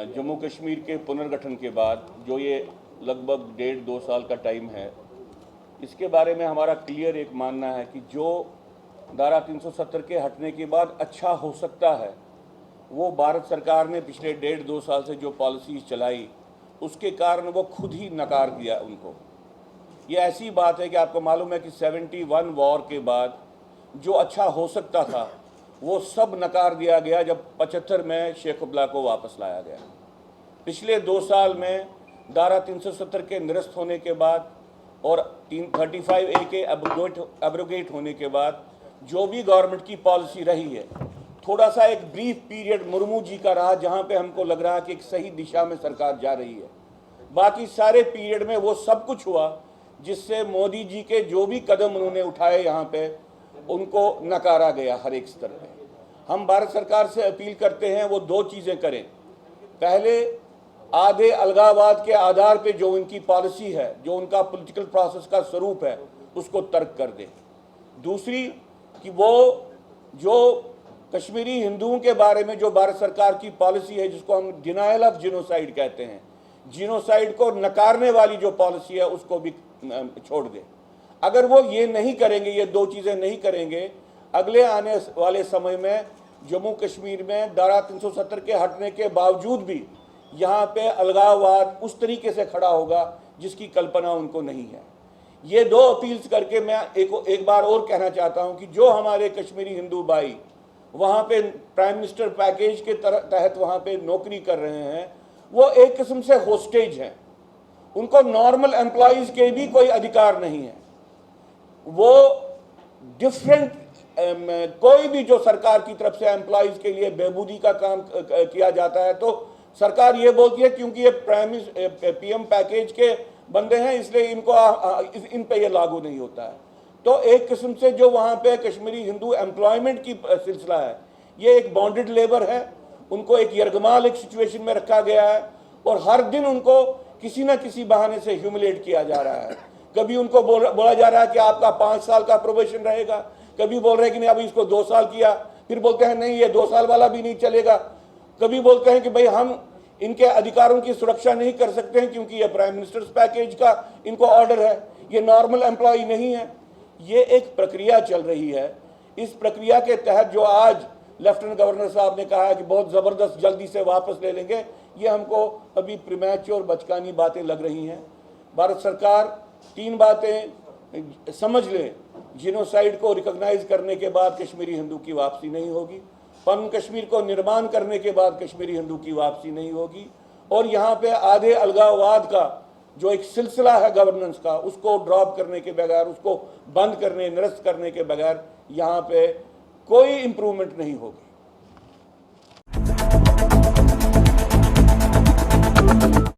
जम्मू कश्मीर के पुनर्गठन के बाद जो ये लगभग 1.5-2 साल का टाइम है, इसके बारे में हमारा क्लियर एक मानना है कि जो धारा 370 के हटने के बाद अच्छा हो सकता है, वो भारत सरकार ने पिछले 1.5-2 साल से जो पॉलिसीज चलाई उसके कारण वो खुद ही नकार दिया उनको। ये ऐसी बात है कि आपको मालूम है कि 71 वॉर के बाद जो अच्छा हो सकता था वो सब नकार दिया गया जब 75 में शेख अब्दुल्ला को वापस लाया गया। पिछले 2 साल में धारा 370 के निरस्त होने के बाद और 35A के एब्रोगेट होने के बाद जो भी गवर्नमेंट की पॉलिसी रही है, थोड़ा सा एक ब्रीफ पीरियड मुर्मू जी का रहा जहां पे हमको लग रहा है कि एक सही दिशा में सरकार जा रही है। बाकी सारे पीरियड में वो सब कुछ हुआ जिससे मोदी जी के जो भी कदम उन्होंने उठाए यहाँ पे उनको नकारा गया हर एक स्तर पे। हम भारत सरकार से अपील करते हैं वो 2 चीज़ें करें। पहले आधे अलगाववाद के आधार पे जो उनकी पॉलिसी है, जो उनका पॉलिटिकल प्रोसेस का स्वरूप है, उसको तर्क कर दें। दूसरी कि वो जो कश्मीरी हिंदुओं के बारे में जो भारत सरकार की पॉलिसी है, जिसको हम डिनायल ऑफ जिनोसाइड कहते हैं, जिनोसाइड को नकारने वाली जो पॉलिसी है उसको भी छोड़ दें। अगर वो ये नहीं करेंगे, ये 2 चीज़ें नहीं करेंगे, अगले आने वाले समय में जम्मू कश्मीर में धारा 370 के हटने के बावजूद भी यहाँ पे अलगाववाद उस तरीके से खड़ा होगा जिसकी कल्पना उनको नहीं है। ये 2 अपील्स करके मैं एक बार और कहना चाहता हूँ कि जो हमारे कश्मीरी हिंदू भाई वहाँ पे प्राइम मिनिस्टर पैकेज के तहत वहाँ पे नौकरी कर रहे हैं, वो एक किस्म से होस्टेज हैं। उनको नॉर्मल एम्प्लॉयज़ के भी कोई अधिकार नहीं है। वो डिफरेंट कोई भी जो सरकार की तरफ से एम्प्लॉयज़ के लिए बेबूदी का काम किया जाता है तो सरकार ये बोलती है क्योंकि ये PM पैकेज के बंदे हैं इसलिए इनको इन पे ये लागू नहीं होता है। तो एक किस्म से जो वहाँ पे कश्मीरी हिंदू एम्प्लॉयमेंट की सिलसिला है, ये एक बॉन्डेड लेबर है। उनको एक यरगमाल एक सिचुएशन में रखा गया है और हर दिन उनको किसी न किसी बहाने से ह्यूमिलेट किया जा रहा है। कभी उनको बोला जा रहा है कि आपका 5 साल का प्रोबेशन रहेगा, कभी बोल रहे हैं कि नहीं अभी इसको 2 साल किया, फिर बोलते हैं नहीं ये 2 साल वाला भी नहीं चलेगा। कभी बोलते हैं कि भाई हम इनके अधिकारों की सुरक्षा नहीं कर सकते हैं क्योंकि ये प्राइम मिनिस्टर्स पैकेज का इनको ऑर्डर है, ये नॉर्मल एम्प्लॉय नहीं है। ये एक प्रक्रिया चल रही है। इस प्रक्रिया के तहत जो आज लेफ्टिनेंट गवर्नर साहब ने कहा है कि बहुत ज़बरदस्त जल्दी से वापस ले लेंगे, ये हमको अभी प्रीमैच्योर बचकानी बातें लग रही हैं। भारत सरकार 3 बातें समझ ले, जिनोसाइड को रिकॉग्नाइज करने के बाद कश्मीरी हिंदू की वापसी नहीं होगी, पन कश्मीर को निर्माण करने के बाद कश्मीरी हिंदू की वापसी नहीं होगी, और यहाँ पे आधे अलगाववाद का जो एक सिलसिला है गवर्नेंस का उसको ड्रॉप करने के बगैर, उसको बंद करने निरस्त करने के बगैर यहाँ पे कोई इम्प्रूवमेंट नहीं होगी।